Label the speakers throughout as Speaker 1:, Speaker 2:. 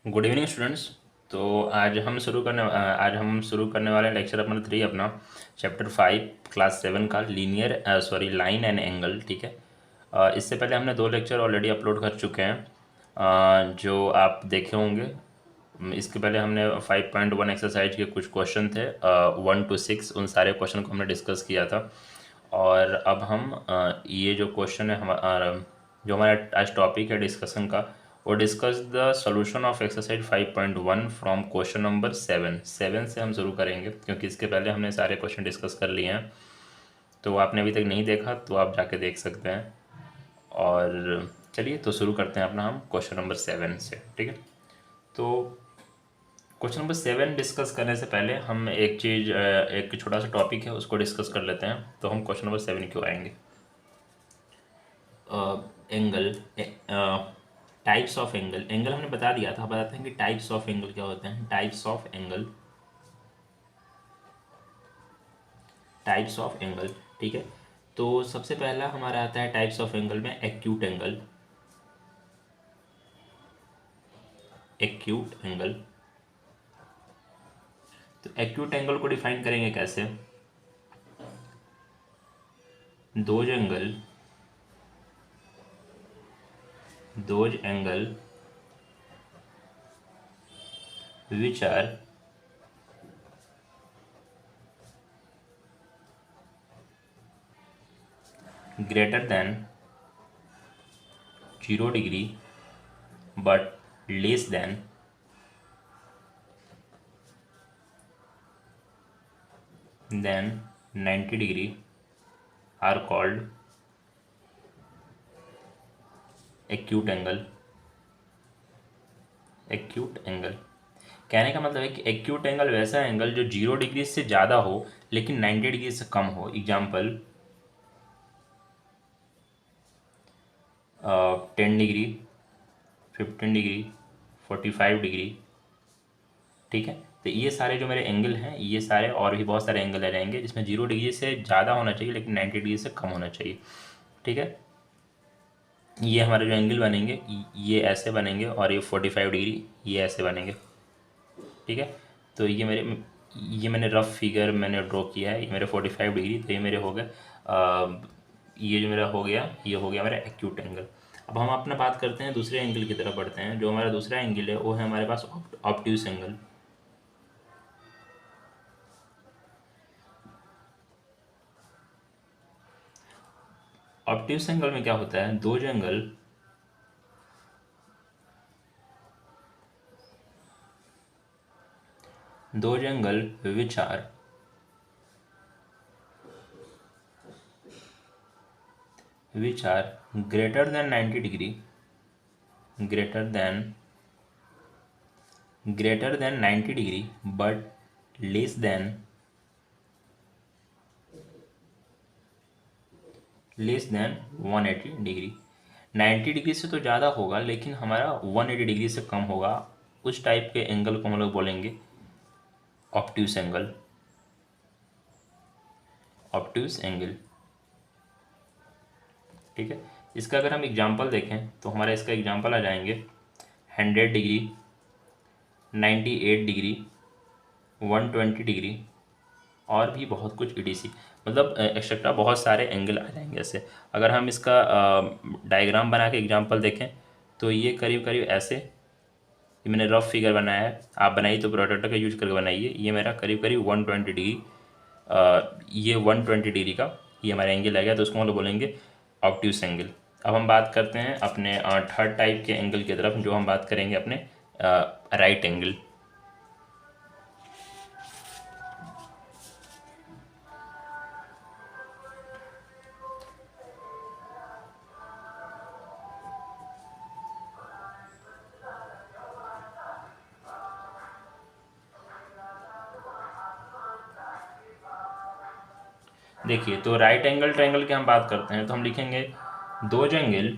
Speaker 1: Good evening students. तो आज हम शुरू करने वाले लेक्चर अपना 3 अपना चैप्टर 5 क्लास 7 का लीनियर लाइन एंड एंगल। ठीक है। इससे पहले हमने 2 लेक्चर ऑलरेडी अपलोड कर चुके हैं, जो आप देखे होंगे। इसके पहले हमने 5.1 एक्सरसाइज के कुछ क्वेश्चन थे 1 to 6, उन सारे क्वेश्चन को हमने डिस्कस किया था। और अब हम ये जो क्वेश्चन है जो हमारा आज टॉपिक है डिस्कशन का, वो discuss the solution of exercise 5.1 from question number 7 से हम शुरू करेंगे, क्योंकि इसके पहले हमने सारे क्वेश्चन डिस्कस कर लिए हैं। तो आपने अभी तक नहीं देखा तो आप जाके देख सकते हैं। और चलिए तो शुरू करते हैं अपना हम क्वेश्चन नंबर 7 से। ठीक है। तो क्वेश्चन नंबर 7 डिस्कस करने से पहले हम एक छोटा सा टॉपिक है उसको डिस्कस कर लेते हैं। तो हम क्वेश्चन नंबर 7 क्यों आएंगे। Angle, types of angle. Angle हमने बता दिया था, बताते हैं कि टाइप्स ऑफ एंगल क्या होते हैं। Types of angle. ठीक है। तो सबसे पहला हमारा आता है टाइप्स ऑफ एंगल में एक्यूट एंगल। Acute angle. तो एक्यूट एंगल को डिफाइन करेंगे कैसे। Those angle those angle which are greater than 0 degree but less than 90 degree are called acute angle। Acute angle कहने का मतलब है कि एक्यूट एंगल वैसा एंगल जो 0 डिग्री से ज़्यादा हो लेकिन 90 डिग्री से कम हो। Example 10 degree, 15 degree, 45 degree. ठीक है। तो ये सारे जो मेरे एंगल हैं, ये सारे और भी बहुत सारे एंगल आ जाएंगे जिसमें 0 डिग्री से ज़्यादा होना चाहिए लेकिन 90 डिग्री से कम होना चाहिए। ठीक है। ये हमारे जो एंगल बनेंगे ये ऐसे बनेंगे और ये 45 डिग्री ये ऐसे बनेंगे। ठीक है। तो ये मैंने रफ फिगर मैंने ड्रॉ किया है। ये मेरे 45 डिग्री, तो ये मेरे हो गए ये जो मेरा हो गया, ये हो गया मेरा एक्यूट एंगल। अब हम अपना बात करते हैं दूसरे एंगल की तरफ बढ़ते हैं। जो हमारा दूसरा एंगल है वो है हमारे पास ऑब्ट्यूस एंगल। ऑब्ट्यूस एंगल में क्या होता है, दो angle which are greater than 90 degree, greater than 90 degree but less than 180 degree. 90 degree से तो ज़्यादा होगा लेकिन हमारा 180 डिग्री से कम होगा। उस टाइप के एंगल को हम लोग बोलेंगे ऑब्ट्यूस एंगल। Obtuse angle. ठीक है। इसका अगर हम एग्जांपल देखें तो हमारा इसका एग्जांपल आ जाएंगे 100 डिग्री, 98 डिग्री, 120 डिग्री और भी बहुत कुछ ईटीसी। मतलब एक्सेट्रा बहुत सारे एंगल आ जाएंगे ऐसे। अगर हम इसका डायग्राम बना के एग्जांपल देखें तो ये करीब करीब ऐसे, ये मैंने रफ फिगर बनाया है, आप बनाइए तो प्रोडक्ट का यूज करके बनाइए। ये मेरा करीब करीब 120 डिग्री, ये 120 डिग्री का ये हमारा एंगल आ गया, तो उसको हम लोग बोलेंगे ऑब्ट्यूस एंगल। अब हम बात करते हैं अपने थर्ड टाइप के एंगल की तरफ, जो हम बात करेंगे अपने राइट एंगल। देखिए, तो राइट एंगल ट्रायंगल की हम बात करते हैं तो हम लिखेंगे those angle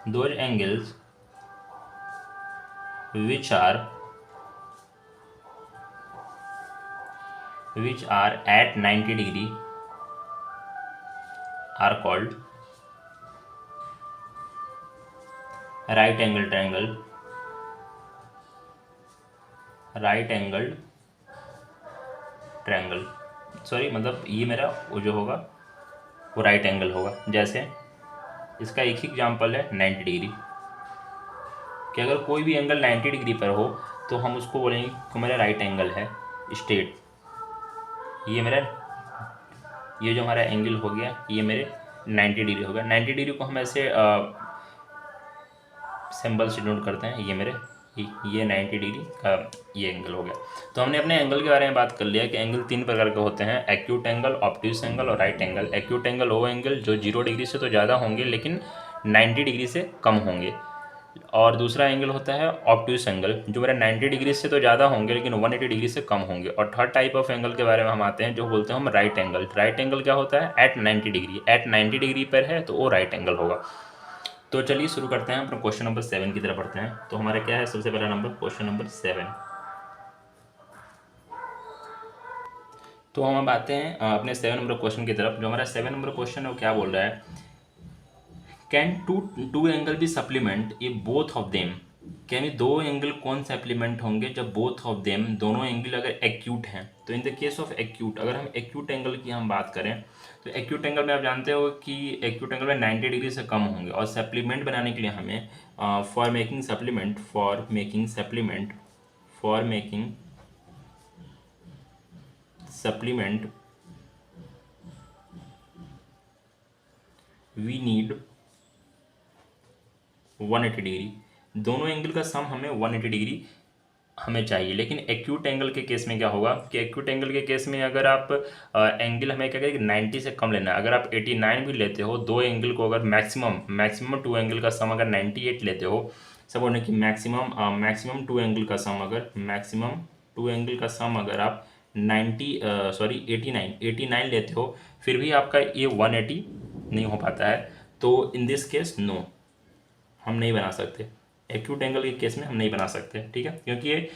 Speaker 1: those angles which are at 90 degree are called right angle triangle, right angle triangle, sorry मतलब ये मेरा वो जो होगा वो राइट एंगल होगा। जैसे इसका एक ही एग्जांपल है 90 डिग्री, कि अगर कोई भी एंगल 90 डिग्री पर हो तो हम उसको बोलेंगे कि मेरा राइट एंगल है स्ट्रेट। ये मेरा, ये जो हमारा एंगल हो गया ये मेरे 90 डिग्री हो गया। 90 डिग्री को हम ऐसे सिंबल से नोट करते हैं, ये मेरे ये 90 डिग्री का ये एंगल हो गया। तो हमने अपने एंगल के बारे में बात कर लिया कि एंगल तीन प्रकार के होते हैं, एक्यूट एंगल, ऑब्ट्यूस एंगल और राइट एंगल। एक्यूट एंगल वो एंगल जो 0 डिग्री से तो ज़्यादा होंगे लेकिन 90 डिग्री से कम होंगे, और दूसरा एंगल होता है ऑब्ट्यूस एंगल जो मेरा 90 डिग्री से तो ज़्यादा होंगे लेकिन 180 डिग्री से कम होंगे। और थर्ड टाइप ऑफ एंगल के बारे में हम आते हैं जो बोलते हैं हम राइट एंगल। राइट एंगल क्या होता है, एट 90 डिग्री, एट 90 डिग्री पर है तो वो राइट एंगल होगा। तो चलिए शुरू करते हैं, अपना क्वेश्चन नंबर 7 की तरफ बढ़ते हैं। तो हमारा क्या है सबसे पहला नंबर, क्वेश्चन नंबर 7। तो हम अब आते हैं अपने 7 नंबर क्वेश्चन की तरफ। जो हमारा 7 नंबर क्वेश्चन है वो क्या बोल रहा है, can two angle be supplement if both of them, यानी दो एंगल कौन सप्लीमेंट होंगे जब बोथ ऑफ देम, दोनों एंगल अगर एक्यूट हैं। तो in the case of acute, अगर हम एक्यूट एंगल की हम बात करें तो एक्यूट एंगल में आप जानते हो कि एक्यूट एंगल में 90 डिग्री से कम होंगे, और सप्लीमेंट बनाने के लिए हमें for making supplement, we need 180 degree. दोनों एंगल का सम हमें 180 डिग्री हमें चाहिए। लेकिन एक्यूट एंगल के केस में क्या होगा कि एक्यूट एंगल के केस में अगर आप एंगल हमें क्या करें 90 से कम लेना है। अगर आप 89 भी लेते हो, दो एंगल को अगर मैक्सिमम टू एंगल का सम अगर 98 लेते हो, सब बोलने की मैक्सिमम टू एंगल का सम अगर आप 89 लेते हो, फिर भी आपका ये 180 नहीं हो पाता है। तो इन दिस केस नो, हम नहीं बना सकते। एक्यूट एंगल के केस में हम नहीं बना सकते, ठीक है, क्योंकि ये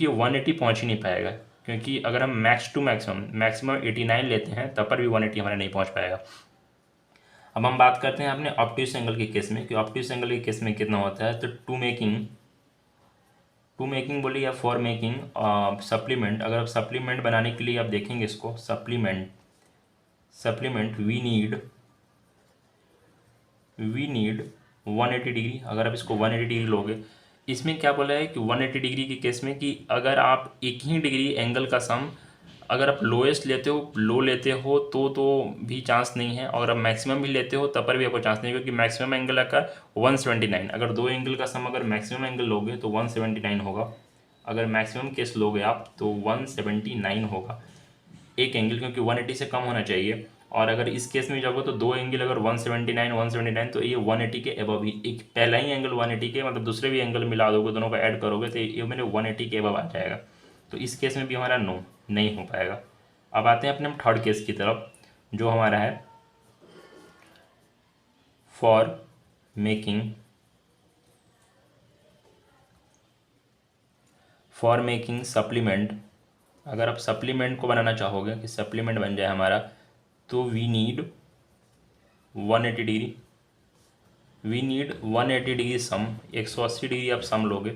Speaker 1: 180 पहुंच ही नहीं पाएगा। क्योंकि अगर हम मैक्सिमम 89 लेते हैं तब पर भी 180 हमारा नहीं पहुंच पाएगा। अब हम बात करते हैं अपने ऑब्ट्यूस एंगल के केस में कि ऑब्ट्यूस एंगल के केस में कितना होता है। तो टू मेकिंग बोलिए या फॉर मेकिंग सप्लीमेंट, अगर आप सप्लीमेंट बनाने के लिए आप देखेंगे इसको, सप्लीमेंट वी नीड 180 डिग्री। अगर आप इसको 180 डिग्री लोगे, इसमें क्या बोला है कि 180 डिग्री के केस में कि अगर आप एक ही डिग्री एंगल का सम अगर आप लोएस्ट लेते हो, लो लेते हो तो भी चांस नहीं है, और अगर आप मैक्सिमम भी लेते हो तब पर भी आपको चांस नहीं है, क्योंकि मैक्सिमम एंगल का 179, अगर दो एंगल का सम अगर मैक्सिमम एंगल लोगे तो 179 होगा। अगर मैक्सिमम केस लोगे आप तो 179 होगा एक एंगल, क्योंकि 180 से कम होना चाहिए। और अगर इस केस में जाओगे तो दो एंगल अगर 179 तो ये 180 के एबव ही, एक पहला ही एंगल 180 के, मतलब दूसरे भी एंगल मिला दोगे, दोनों को ऐड करोगे तो ये मेरे 180 के एबव आ जाएगा। तो इस केस में भी हमारा नो नहीं हो पाएगा। अब आते हैं अपने हम थर्ड केस की तरफ, जो हमारा है फॉर मेकिंग सप्लीमेंट। अगर आप सप्लीमेंट को बनाना चाहोगे कि सप्लीमेंट बन जाए हमारा, तो we need 180 degree sum, 180 degree आप सम लोगे।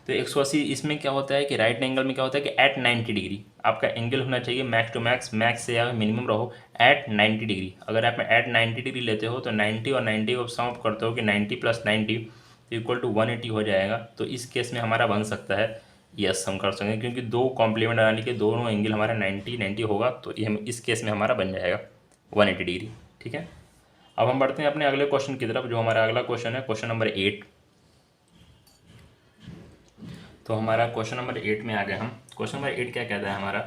Speaker 1: तो 180 इसमें क्या होता है कि राइट एंगल में क्या होता है कि एट 90 डिग्री आपका एंगल होना चाहिए, मैक्स टू मैक्स से या मिनिमम रहो एट 90 डिग्री। अगर आप एट 90 डिग्री लेते हो तो 90 और 90 को सम अप करते हो कि 90 + 90 इक्वल टू 180 हो जाएगा। तो इस केस में हमारा बन सकता है, यस हम कर सकते हैं, क्योंकि दो कॉम्प्लीमेंट बनाने के दोनों एंगल हमारा 90 होगा, तो ये हम इस केस में हमारा बन जाएगा 180 डिग्री, ठीक है। अब हम बढ़ते हैं अपने अगले क्वेश्चन की तरफ। जो हमारा अगला क्वेश्चन है क्वेश्चन नंबर 8। तो हमारा क्वेश्चन नंबर 8 में आ गए हम। क्वेश्चन नंबर 8 क्या कहता है हमारा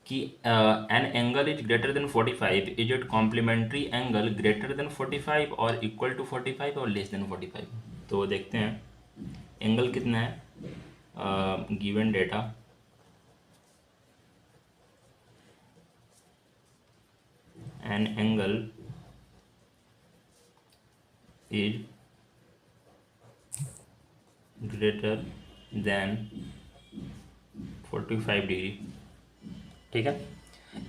Speaker 1: कि an angle is greater than 45, is it complementary angle greater than 45 और इक्वल टू 45 और लेस देन 45। तो देखते हैं एंगल कितना है, given data an angle is greater than 45 degree, ठीक है।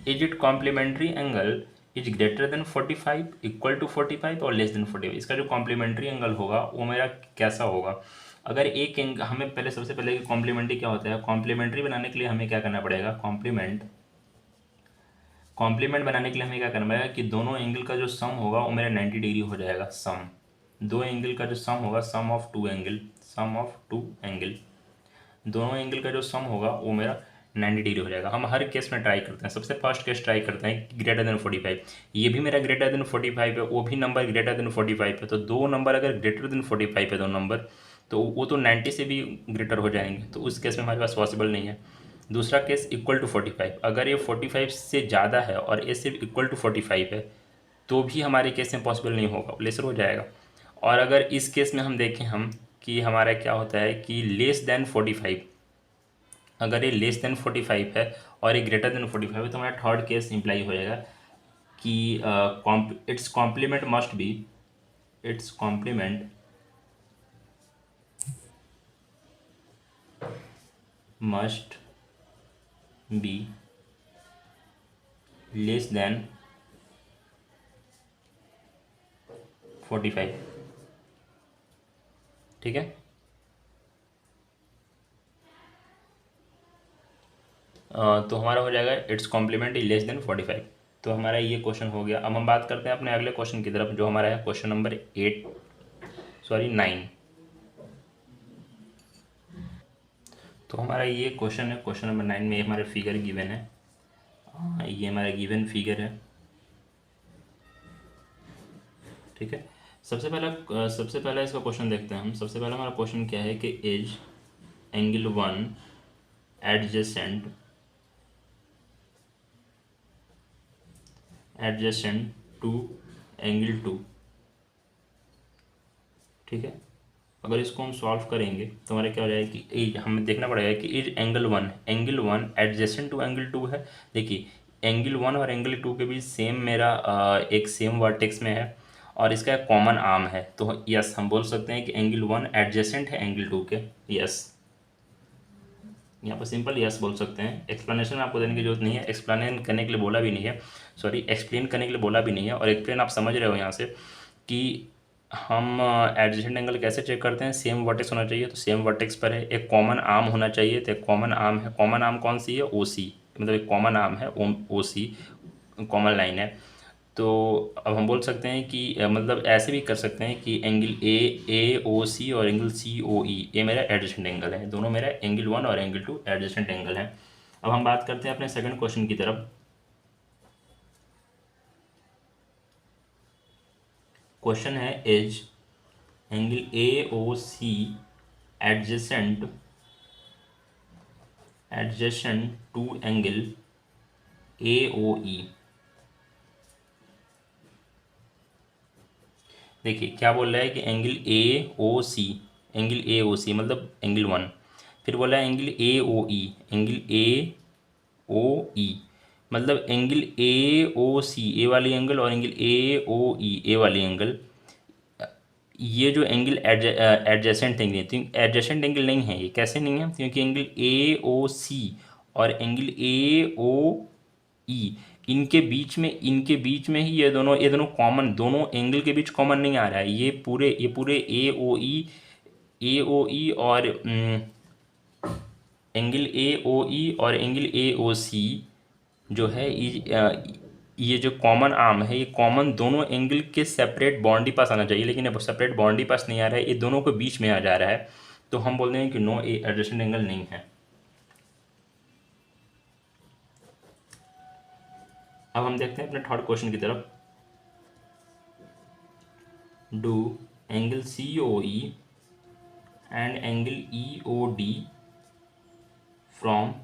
Speaker 1: Is it complementary angle is greater than 45, equal to 45 और लेस देन 45। इसका जो कॉम्प्लीमेंट्री एंगल होगा वो मेरा कैसा होगा? अगर एक एंगल, हमें पहले सबसे पहले कॉम्प्लीमेंट्री क्या होता है, कॉम्प्लीमेंट्री बनाने के लिए हमें क्या करना पड़ेगा, कॉम्प्लीमेंट बनाने के लिए हमें क्या करना पड़ेगा कि दोनों एंगल का जो सम होगा वो मेरा 90 डिग्री हो जाएगा। सम दो एंगल का जो सम होगा, सम ऑफ टू एंगल, दोनों एंगल का जो सम होगा वो मेरा 90 डिग्री हो जाएगा। हम हर केस में ट्राई करते हैं, सबसे फर्स्ट केस ट्राई करते हैं ग्रेटर देन 45। ये भी मेरा ग्रेटर देन 45 है, वो भी नंबर ग्रेटर देन 45 है, तो दो नंबर अगर ग्रेटर देन 45 है, दो नंबर, तो वो तो 90 से भी ग्रेटर हो जाएंगे, तो उस केस में हमारे पास पॉसिबल नहीं है। दूसरा केस इक्वल टू 45, अगर ये 45 से ज़्यादा है और ये सिर्फ इक्वल टू 45 है, तो भी हमारे केस में पॉसिबल नहीं होगा, लेसर हो जाएगा। और अगर इस केस में हम देखें हम कि हमारा क्या होता है कि लेस देन 45, अगर ये लेस देन 45 है और ये ग्रेटर देन 45 है, तो हमारा थर्ड केस इम्प्लाई हो जाएगा कि it's complement must be, it's complement must be less than 45। ठीक है, तो हमारा हो जाएगा इट्स कॉम्प्लीमेंट लेस देन 45। तो हमारा ये क्वेश्चन हो गया। अब हम बात करते हैं अपने अगले क्वेश्चन की तरफ, जो हमारा है क्वेश्चन नंबर 9। तो हमारा ये क्वेश्चन है, क्वेश्चन नंबर 9 में हमारे फिगर गिवन है। ये हमारा गिवन फिगर है। ठीक है, सबसे पहला इसका क्वेश्चन देखते हैं हम। सबसे पहला हमारा क्वेश्चन क्या है कि is angle 1 adjacent to angle 2। ठीक है, अगर इसको हम सॉल्व करेंगे तो हमारा क्या हो जाएगा कि हमें देखना पड़ेगा कि is angle one adjacent to angle 2 है। देखिए, एंगल 1 और एंगल 2 के बीच सेम मेरा एक सेम वर्टेक्स में है और इसका एक कॉमन आर्म है, तो यस हम बोल सकते हैं कि एंगल 1 एडजेसेंट है एंगल 2 के। यस, यहाँ पर सिंपल यस बोल सकते हैं। एक्सप्लेनेशन आपको देने की जरूरत नहीं है, एक्सप्लेन करने के लिए बोला भी नहीं है, एक्सप्लेन करने के लिए बोला भी नहीं है। और एक्सप्लेन आप समझ रहे हो यहाँ से कि हम एडजेसेंट एंगल कैसे चेक करते हैं। सेम वर्टेक्स होना चाहिए, तो सेम वर्टेक्स पर है। एक कॉमन आर्म होना चाहिए, तो एक कॉमन आर्म है। कॉमन आर्म कौन सी है? ओ सी, मतलब एक कॉमन आर्म है, ओ सी कॉमन लाइन है। तो अब हम बोल सकते हैं कि मतलब ऐसे भी कर सकते हैं कि एंगल ए ओ सी और एंगल सी ओ ई, ये मेरा एडजेसेंट एंगल है। दोनों मेरा एंगल 1 और एंगल 2 एडजेसेंट एंगल है। अब हम बात करते हैं अपने सेकंड क्वेश्चन की तरफ। क्वेश्चन है is angle A O C adjacent to angle A O E. देखिए क्या बोल रहा है कि एंगल ए ओ सी मतलब एंगल 1, फिर बोला है एंगल ए ओ ई मतलब एंगल ए ओ सी, ए वाली एंगल, और एंगल ए ओ ई, ए वाली एंगल। ये जो एंगल एडजेसेंट एंगल है, तो एडजेसेंट एंगल नहीं है। ये कैसे नहीं है? क्योंकि एंगल ए ओ सी और एंगल ए ओ ई, इनके बीच में ही ये दोनों कॉमन, दोनों एंगल के बीच कॉमन नहीं आ रहा है। ये पूरे ए ओ ई और एंगल ए ओ ई और एंगल ए ओ सी जो है, ये जो कॉमन आर्म है, ये कॉमन दोनों एंगल के सेपरेट बाउंड्री पास आना चाहिए, लेकिन अब सेपरेट बाउंड्री पास नहीं आ रहा है, ये दोनों के बीच में आ जा रहा है। तो हम बोल देंगे कि नो, ये एडजेसेंट एंगल नहीं है। अब हम देखते हैं अपने थर्ड क्वेश्चन की तरफ। Do angle C O E and angle E O D from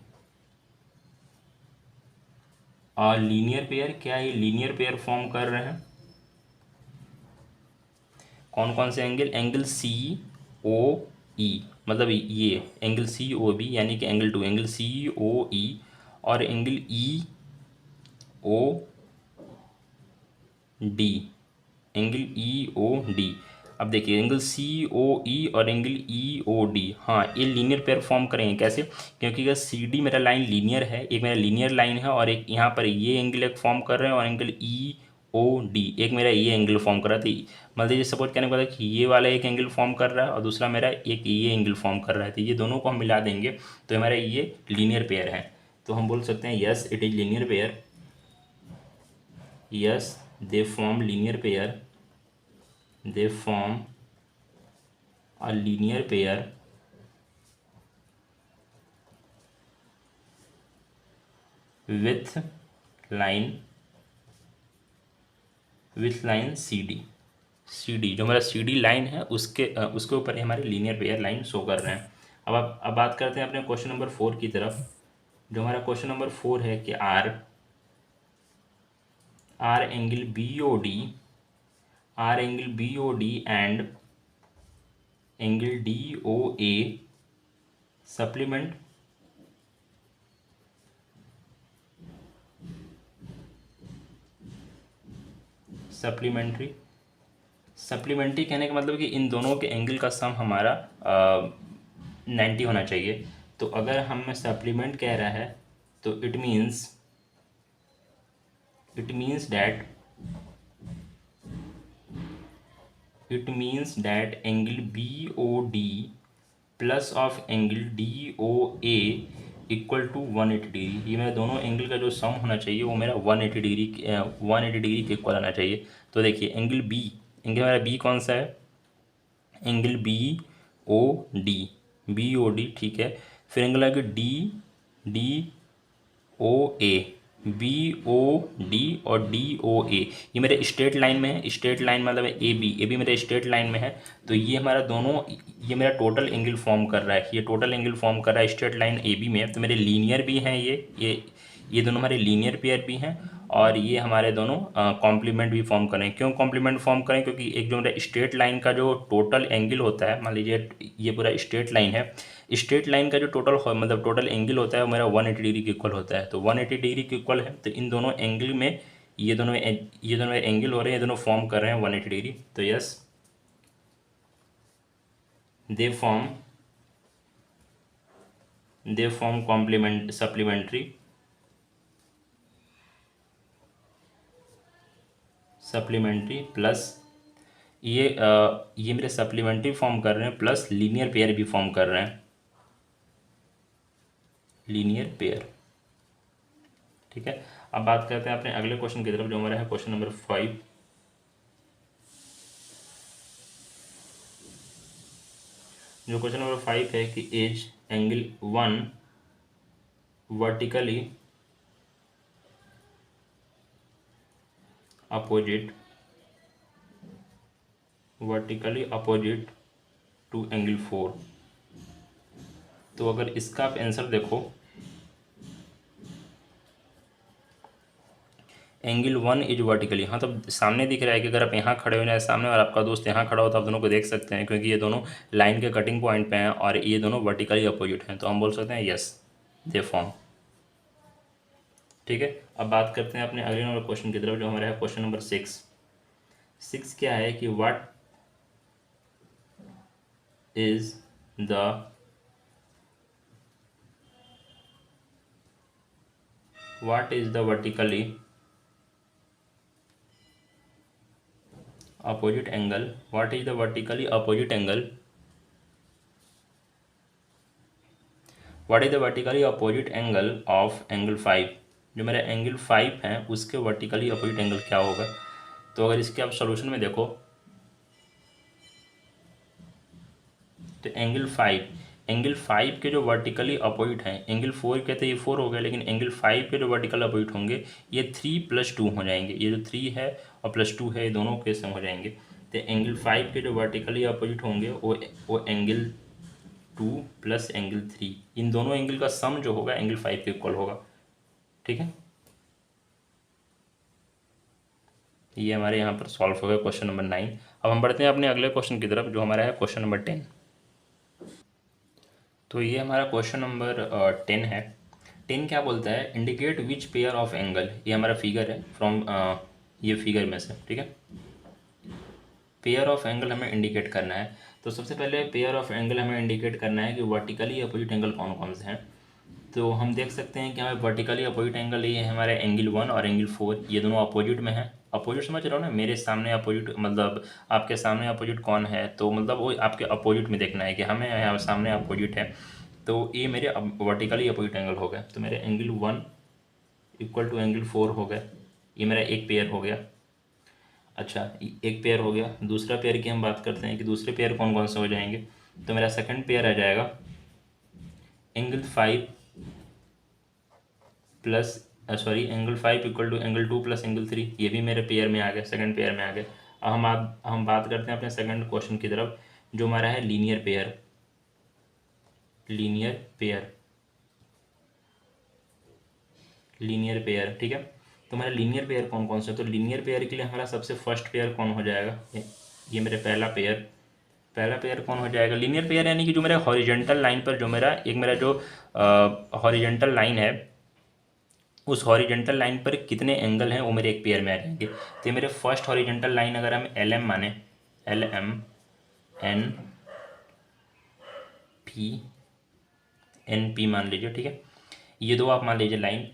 Speaker 1: linear pair, क्या ये लीनियर पेयर फॉर्म कर रहे हैं? कौन कौन से एंगल? एंगल सी ओ ई, मतलब ये एंगल सी ओ बी यानी कि angle 2, angle C O E और angle E O D, angle E O D. अब देखिए एंगल सी ओ ई और एंगल ई ओ डी, हाँ ये लीनियर पेयर फॉर्म करेंगे। कैसे? क्योंकि अगर सी डी मेरा लाइन लीनियर है, एक मेरा लीनियर लाइन है, और एक यहाँ पर ये एंगल एक फॉर्म कर रहे हैं, और एंगल ई ओ डी एक मेरा ये एंगल फॉर्म कर रहा था। मतलब ये सपोज कहने को कि ये वाला एक एंगल फॉर्म कर रहा है और दूसरा मेरा एक ये एंगल फॉर्म कर रहा है, तो ये दोनों को हम मिला देंगे तो हमारा ये लीनियर पेयर है। तो हम बोल सकते हैं yes it is linear pair, yes they form linear pair, they form a linear pair with line CD जो हमारा CD लाइन है उसके ऊपर हमारे लीनियर पेयर लाइन शो कर रहे हैं। अब बात करते हैं अपने क्वेश्चन नंबर 4 की तरफ। जो हमारा क्वेश्चन नंबर 4 है कि are angle B O D and angle D O A supplement supplementary कहने का मतलब कि इन दोनों के एंगल का सम हमारा 90 होना चाहिए। तो अगर हमें सप्लीमेंट कह रहा है तो it means that angle B O D plus of angle D O A equal to 180 degree. ये मेरा दोनों एंगल का जो सम होना चाहिए वो मेरा 180 डिग्री के इक्वल आना चाहिए। तो देखिए एंगल हमारा बी कौन सा है? एंगल बी ओ डी ठीक है। फिर एंगल आगे डी ओ ए, बी ओ डी और डी ओ ए, ये मेरे स्ट्रेट लाइन में है। स्ट्रेट लाइन मतलब ए बी मेरे स्ट्रेट लाइन में है। तो ये हमारा दोनों, ये मेरा टोटल एंगल फॉर्म कर रहा है, ये टोटल एंगल फॉर्म कर रहा है स्ट्रेट लाइन ए बी में। तो मेरे लीनियर भी हैं ये दोनों हमारे लीनियर पेयर भी हैं, और ये हमारे दोनों कॉम्प्लीमेंट भी फॉर्म करें। क्यों कॉम्प्लीमेंट फॉर्म करें? क्योंकि एक जो मेरा स्ट्रेट लाइन का जो टोटल एंगल होता है, मान लीजिए ये पूरा स्ट्रेट लाइन है, स्ट्रेट लाइन का जो टोटल एंगल होता है वो मेरा 180 डिग्री के इक्वल होता है। तो 180 डिग्री के इक्वल है, तो इन दोनों एंगल में ये दोनों एंगल हो रहे हैं, ये दोनों फॉर्म कर रहे हैं 180 डिग्री। तो yes they form complement supplementary plus ये मेरे सप्लीमेंट्री फॉर्म कर रहे हैं, प्लस लीनियर पेयर भी फॉर्म कर रहे हैं, लीनियर पेयर ठीक है। अब बात करते हैं अपने अगले क्वेश्चन की तरफ जो हमारा है क्वेश्चन नंबर 5। जो क्वेश्चन नंबर 5 है कि as angle 1 vertically opposite to angle 4। तो अगर इसका आप आंसर देखो, एंगल 1 इज वर्टिकली, हाँ तो सामने दिख रहा है कि अगर आप यहाँ खड़े हो जाए सामने और आपका दोस्त यहाँ खड़ा हो तो आप दोनों को देख सकते हैं, क्योंकि ये दोनों लाइन के कटिंग पॉइंट पे हैं और ये दोनों वर्टिकली अपोजिट हैं। तो हम बोल सकते हैं यस दे फॉर्म ठीक है। अब बात करते हैं अपने अगले नंबर क्वेश्चन की तरफ जो हमारा है क्वेश्चन नंबर 6 क्या है कि what is the vertically opposite angle, what is the vertically opposite angle, what is the vertically opposite angle of angle 5। जो मेरा एंगल 5 है उसके वर्टिकली अपोजिट एंगल क्या होगा? तो अगर इसके आप सॉल्यूशन में देखो तो एंगल 5 के जो वर्टिकली अपोजिट हैं, एंगल 4 के तो ये 4 हो गया, लेकिन एंगल 5 के जो वर्टिकल अपोजिट होंगे ये 3 + 2 हो जाएंगे। ये जो 3 है और +2 है ये दोनों के सम हो जाएंगे। तो एंगल 5 के जो वर्टिकली अपोजिट होंगे वो एंगल 2 + एंगल 3, इन दोनों एंगल का सम जो होगा एंगल 5 के इक्वल होगा ठीक है। ये हमारे यहाँ पर सॉल्व हो गया क्वेश्चन नंबर 9। अब हम बढ़ते हैं अपने अगले क्वेश्चन की तरफ जो हमारा है क्वेश्चन नंबर 10। तो ये हमारा क्वेश्चन नंबर 10 है। 10 क्या बोलता है? Indicate which pair of angle, ये हमारा फिगर है फ्रॉम ये फिगर में से ठीक है। पेयर ऑफ एंगल हमें इंडिकेट करना है। तो सबसे पहले पेयर ऑफ एंगल हमें इंडिकेट करना है कि वर्टिकली अपोजिट एंगल कौन कौन से हैं। तो हम देख सकते हैं कि हमें वर्टिकली अपोजिट एंगल ये है हमारे एंगल 1 और एंगल 4, ये दोनों अपोजिट में हैं। अपोजिट समझ रहे हो ना, मेरे सामने अपोजिट मतलब आपके सामने अपोजिट कौन है, तो मतलब वो आपके अपोजिट में देखना है कि हमें यहाँ सामने अपोजिट है। तो ये मेरे वर्टिकली अपोजिट एंगल हो गए। तो मेरे एंगल 1 इक्वल टू एंगल 4 हो गए, ये मेरा एक पेयर हो गया। अच्छा, एक पेयर हो गया। दूसरा पेयर की हम बात करते हैं कि दूसरे पेयर कौन कौन से हो जाएंगे। तो मेरा सेकंड पेयर आ जाएगा angle 5 plus sorry angle 5 equal to angle 2 plus angle 3, ये भी मेरे पेयर में आ गए, सेकंड पेयर में आ गए। अब हम बात करते हैं अपने सेकंड क्वेश्चन की तरफ, जो हमारा है linear pair. Linear pair, linear pair, ठीक है। तो हमारा लीनियर पेयर कौन कौन से, तो लीनियर पेयर के लिए हमारा सबसे फर्स्ट पेयर कौन हो जाएगा, ये मेरे पहला पेयर कौन हो जाएगा। लीनियर पेयर यानी कि जो मेरा हॉरिजेंटल लाइन पर जो मेरा एक मेरा जो हॉरिजेंटल लाइन है, उस हॉरिजेंटल लाइन पर कितने एंगल हैं वो मेरे एक पेयर में आ जाएंगे। तो ये मेरे फर्स्ट हॉरिजेंटल लाइन अगर हम एल एम माने, L M N P, N P मान लीजिए, ठीक है। ये दो आप मान लीजिए लाइन,